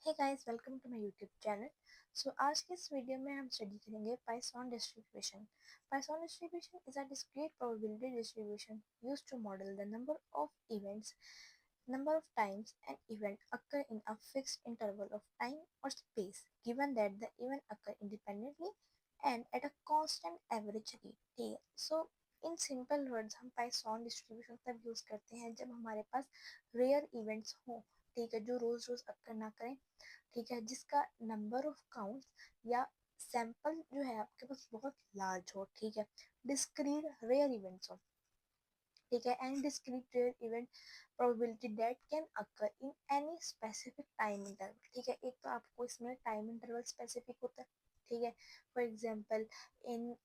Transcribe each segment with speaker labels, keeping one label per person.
Speaker 1: Hey guys, welcome to my YouTube channel. आज के इस वीडियो में हम स्टडी करेंगे python distribution. Python distribution is a discrete probability distribution used to model the number of events, number of times an event occur in a fixed interval of time or space, given that the event occur independently and at a constant average rate। ठीक है, in simple words हम Python distribution तब use करते हैं जब हमारे पास rare events हो। ठीक है, जो रोज रोज अक्कर ना करें। ठीक है, जिसका नंबर ऑफ काउंट्स या सैंपल जो है आपके पास बहुत लार्ज हो। ठीक है, डिस्क्रीट रेयर इवेंट्स हो। ठीक है, and discrete rare event probability that can occur in any specific time interval. ठीक है, एक तो आपको इसमें टाइम इंटरवल स्पेसिफिक होता है। ठीक है, for example in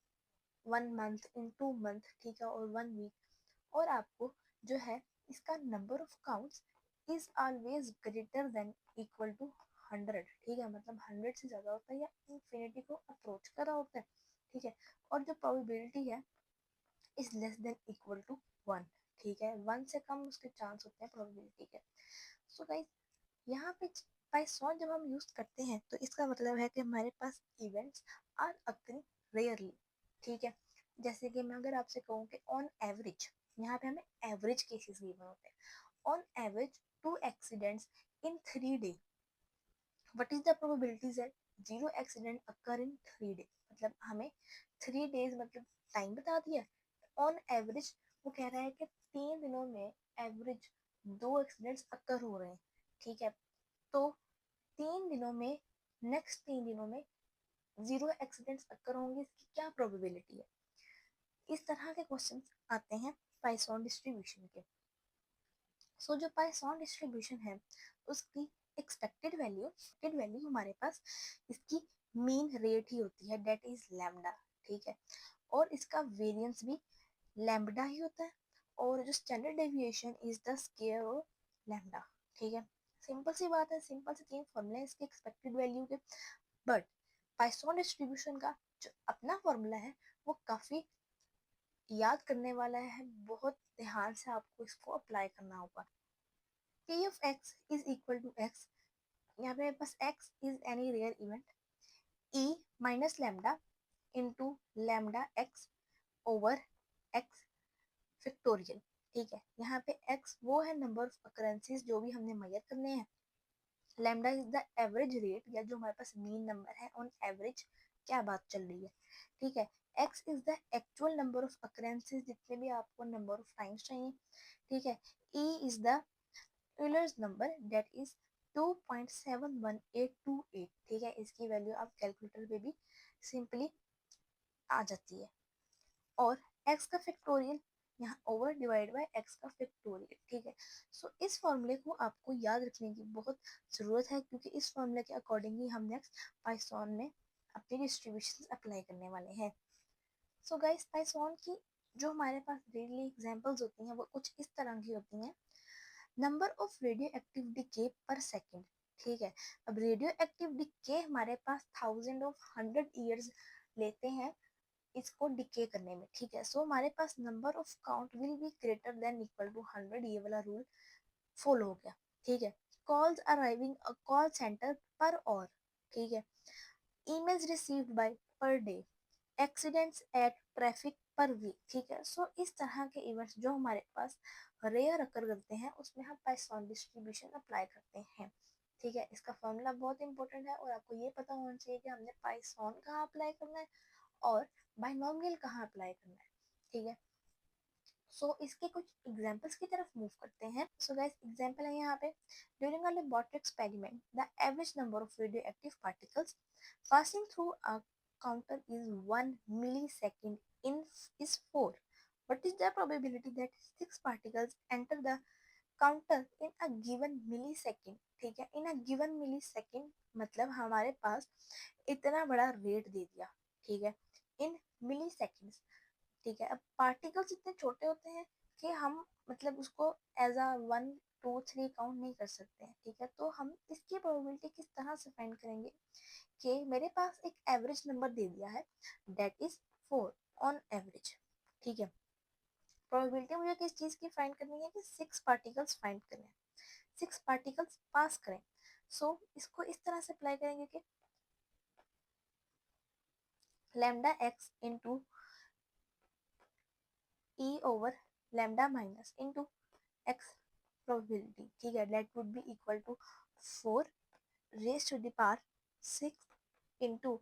Speaker 1: 1 month, in 2 month, ठीक है, और 1 वीक। और आपको जो है इसका number of counts is always greater than equal to 100। ठीक है, मतलब 100 से ज़्यादा होता है या इन्फिनिटी को अप्रोच कर रहा होता है। ठीक है, और जो प्रोबेबिलिटी है is less than equal to 1। ठीक है, 1 से कम उसके चांस होते हैं प्रोबेबिलिटी के। गाइस, यहाँ पे पाइथन जब हम यूज करते हैं तो इसका मतलब है कि हमारे पास इवेंट्स आर अकरिंग रेयरली। ठीक है, जैसे कि मैं अगर आपसे कहूँ कि ऑन एवरेज, यहाँ पे हमें एवरेज केसेस गिवन होते हैं। On average 2 accidents in 3 day, what is the probabilities है 0 एक्सीडेंट अकर इन 3 डे। मतलब हमें 3 डेज मतलब टाइम बता दिया। ऑन एवरेज वो कह रहा है कि 3 दिनों में एवरेज 2 एक्सीडेंट्स अकर हो रहे हैं। ठीक है, तो 3 दिनों में, नेक्स्ट 3 दिनों में 0 एक्सीडेंट्स अकर होंगे, इसकी क्या प्रोबेबिलिटी है। इस तरह के क्वेश्चन आते हैं पाइथन डिस्ट्रीब्यूशन के। जो पाइथन डिस्ट्रीब्यूशन है उसकी एक्सपेक्टेड वैल्यू हमारे पास इसकी मीन रेट ही होती है, डेट इज लैम्डा। ठीक है, और इसका वेरिएंस भी लैम्बडा ही होता है, और जो standard deviation is the square of lambda. ठीक है, सिंपल सी बात है, सिंपल से 3 फॉर्मूले इसके एक्सपेक्टेड वैल्यू के। बट पाइथन डिस्ट्रीब्यूशन का जो अपना फॉर्मूला है वो काफी याद करने वाला है, बहुत ध्यान से आपको इसको अप्लाई करना होगा। P of x is equal to x, यहाँ पे बस x is any real event, e minus lambda into lambda x over x factorial. ठीक है, यहाँ पे x वो है नंबर ऑफ अकरेंसेस जो भी हमने मेजर करने हैं। Lambda is the average rate, या जो हमारे पास मीन नंबर है ऑन एवरेज, क्या बात चल रही है। ठीक है, x is the actual number of occurrences, जितने भी आपको नंबर ऑफ टाइम्स चाहिए। ठीक है, e is the Euler's number, that is 2.71828। ठीक है, इसकी वैल्यू आप कैलकुलेटर पे भी सिंपली आ जाती है। और x का फैक्टोरियल यहाँ ओवर डिवाइड बाय x का फैक्टोरियल। ठीक है, इस फॉर्मूले को आपको याद रखने की बहुत ज़रूरत है, क्योंकि इस फॉर्मूले के अकॉर्डिंग ही हम नेक्स्ट पाइथन में अपनी डिस्ट्रीब्यूशन अप्लाई करने वाले हैं। गाइस, पाइथन की जो हमारे पास डेली एग्जांपल्स होती हैं वो कुछ इस तरह की होती हैं। Number of radio active decay पर सेकेंड। ठीक है, अब रेडियो एक्टिव डिके हमारे पास 1000 of 100 ईयर्स लेते हैं इसको डिके करने में। ठीक है, हमारे पास number of count will be greater than equal to 100, ये वाला रूल फॉलो हो गया। ठीक है, calls arriving a call centre पर और। ठीक है, emails received by per day, accidents at traffic per week. ठीक है, इस तरह के इवेंट्स जो हमारे पास रेयर अकर करते हैं उसमें हम पाइथन डिस्ट्रीब्यूशन अप्लाई करते हैं। ठीक है, इसका फॉर्मूला बहुत इंपॉर्टेंट है, और आपको ये पता होना चाहिए कि हमने पाइथन कहाँ अप्लाई करना है और बाइनोमियल कहाँ अप्लाई करना है। ठीक है, इसके कुछ एग्जांपल्स की तरफ मूव करते हैं। गाइस, एग्जांपल है यहाँ पे, during a laboratory experiment the average number of radioactive particles passing through a counter is 1 millisecond in is 4. What is the probability that 6 particles enter the counter in a given millisecond? ठीक है, in a given millisecond मतलब हमारे पास इतना बड़ा rate दे दिया। ठीक है, इन मिलीसेकेंड्स। ठीक है, अब पार्टिकल्स इतने छोटे होते हैं कि हम मतलब उसको एज अ 1 2 3 काउंट नहीं कर सकते हैं। ठीक है, तो हम इसकी प्रोबेबिलिटी किस तरह से फाइंड करेंगे कि मेरे पास एक एवरेज नंबर दे दिया है, दैट इज 4 ऑन एवरेज। ठीक है, प्रोबेबिलिटी मुझे किस चीज़ की फाइंड करनी है कि 6 पार्टिकल्स फाइंड करें, 6 पार्टिकल्स पास करें। सो इसको इस तरह से अप्लाई करेंगे कि lambda x into e over lambda minus into x probability, ठीक है, that would be equal to 4 raise to the power 6 into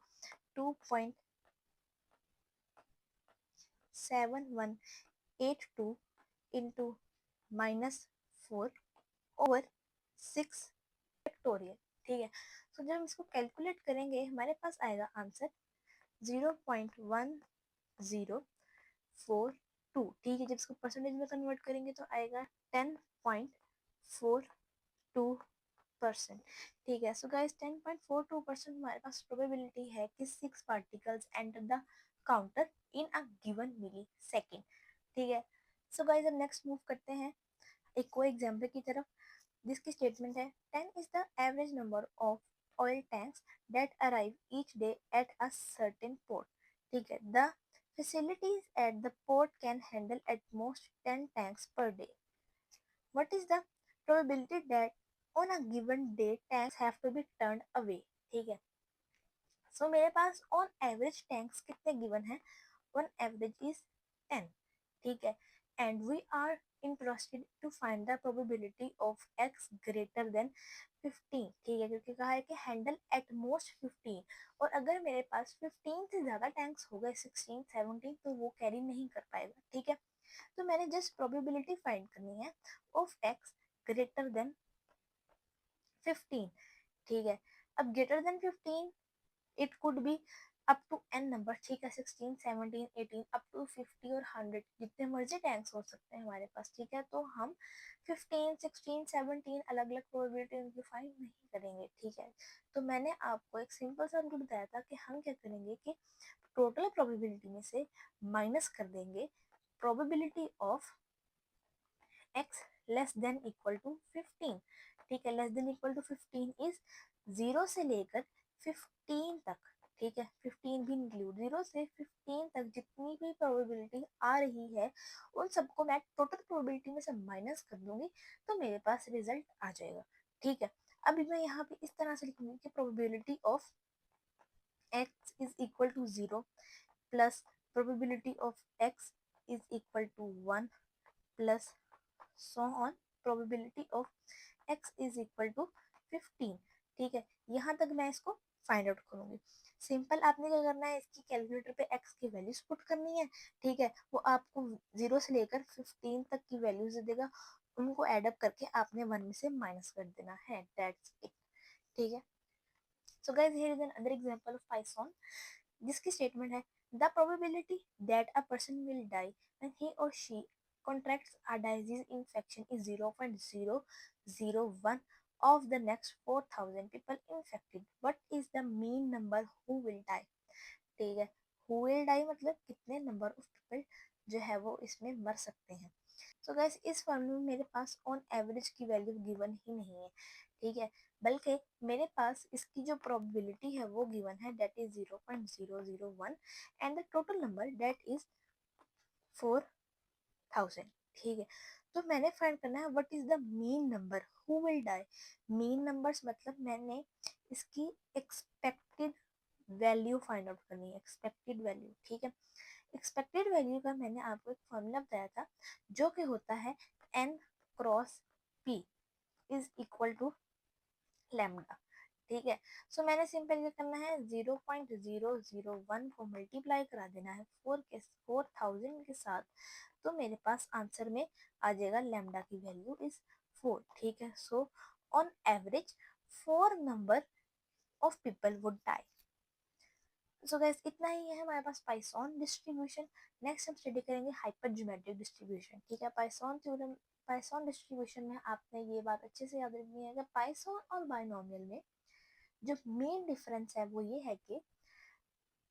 Speaker 1: 2.7182 into -4 over 6 factorial, ठीक है। सो जब हम इसको कैलकुलेट करेंगे हमारे पास आएगा आंसर 0.1042, ठीक है। जब इसको परसेंटेज में कन्वर्ट करेंगे तो आएगा 10.42%, ठीक है। सो गाइस 10.42% हमारे पास प्रोबेबिलिटी है कि 6 particles enter the counter in a given millisecond, ठीक है। सो गाइस अब नेक्स्ट मूव करते हैं एक और एग्जाम्पल की तरफ, जिसकी स्टेटमेंट है 10 is the average number of oil tanks that arrive each day at a certain port, ठीक है। The facilities at the port can handle at most 10 tanks per day. What is the probability that on a given day tanks have to be turned away, ठीक है। So मेरे पास on average tanks कितने given है, on average is 10, ठीक है। And we are interested to find the probability of x greater than 15, ठीक है, क्योंकि कहा है कि हैंडल एट मोस्ट 15, और अगर मेरे पास 15 से ज़्यादा टैंक्स हो गए 16 17 तो वो कैरी नहीं कर पाएगा, ठीक है। तो मैंने जस्ट प्रोबेबिलिटी फाइंड करनी है ऑफ x ग्रेटर देन 15, ठीक है। अब greater than 15 it could be up to n number, ठीक है, 16 17 18 अप टू 50 और 100 जितने मर्जी टैंक्स हो सकते हैं हमारे पास, ठीक है। तो हम 15 16 17 अलग अलग प्रोबेबिलिटी उनकी फाइंड नहीं करेंगे, ठीक है। तो मैंने आपको एक सिंपल सा रूल बताया था कि हम क्या करेंगे कि टोटल प्रोबेबिलिटी में से माइनस कर देंगे probability of x less than equal to 15, ठीक है। Less than equal to 15 is 0 से लेकर 15 तक, ठीक है, 15 भी इंक्लूड, 0 से 15 तक जितनी भी प्रोबेबिलिटी आ रही है उन सबको मैं टोटल प्रोबेबिलिटी में से माइनस कर दूंगी तो मेरे पास रिजल्ट आ जाएगा, ठीक है। अभी मैं यहाँ पे इस तरह से लिखूंगी कि probability of x is equal to 0 plus probability of x is equal to 1 plus so on probability of x is equal to 15, ठीक है। यहाँ तक मैं इसको फाइंड आउट करूंगी। सिंपल आपने क्या करना है, इसकी कैलकुलेटर पे x की वैल्यूज पुट करनी है, ठीक है। वो आपको 0 से लेकर 15 तक की वैल्यूज दे देगा, उनको एडअप करके आपने 1 में से माइनस कर देना है, दैट्स इट, ठीक है। So guys here is another example of Python जिसकी स्टेटमेंट है the probability that a person will die when he or she contracts a disease infection is 0.001 of the next 4000 people infected. What is the mean number who will die? ठीक है, who will die मतलब कितने number of people जो है वो इसमें मर सकते हैं। सो गाइस इस फॉर्मूले में मेरे पास ऑन एवरेज की वैल्यू गिवन ही नहीं है, ठीक है, बल्कि मेरे पास इसकी जो प्रोबेबिलिटी है वो गिवन है that is 0.001 and the total number that is 4000, ठीक है। तो मैंने फाइंड करना है what is the mean number who will die. Mean numbers मतलब मैंने इसकी एक्सपेक्टेड वैल्यू फाइंड आउट करनी है, एक्सपेक्टेड वैल्यू, ठीक है। एक्सपेक्टेड वैल्यू का मैंने आपको एक फॉर्मूला बताया था जो कि होता है n cross p is equal to lambda, ठीक है। सो मैंने सिंपल क्या करना है 0.001 को मल्टीप्लाई करा देना है 4000 के साथ, तो मेरे पास आंसर में आ जाएगा लैम्डा की वैल्यू इज 4, ठीक है। So on average 4 number of people would die. So guys इतना ही है हमारे पास पाइथन डिस्ट्रीब्यूशन। नेक्स्ट हम स्टडी करेंगे हाइपरज्योमेट्रिक डिस्ट्रीब्यूशन, ठीक है। पाइथन थ्योरम, पाइथन डिस्ट्रीब्यूशन में आपने ये बात अच्छे से याद रखनी है कि पाइथन और बाइनोमियल में जो मेन डिफरेंस है वो ये है कि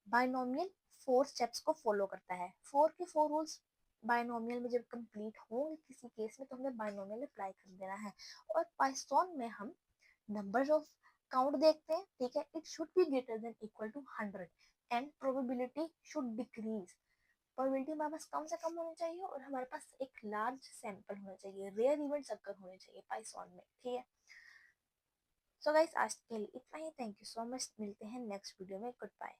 Speaker 1: बाइनोमियल 4 स्टेप्स को फॉलो करता है, 4 के 4 रूल्स बाइनोमियल में जब कंप्लीट होंगे किसी केस में तो हमें बाइनोमियल अप्लाई कर देना है। और पाइथन में हम नंबर ऑफ काउंट देखते हैं, ठीक है, it should be greater than equal to 100 and probability should decrease. Probability हमारे पास कम से कम होनी चाहिए और हमारे पास एक लार्ज सैंपल होना चाहिए, रेयर इवेंट्स अकर होने चाहिए पाइथन में, ठीक है। सो गाइस आज के लिए इतना ही। थैंक यू सो मच, मिलते हैं नेक्स्ट वीडियो में। Good bye.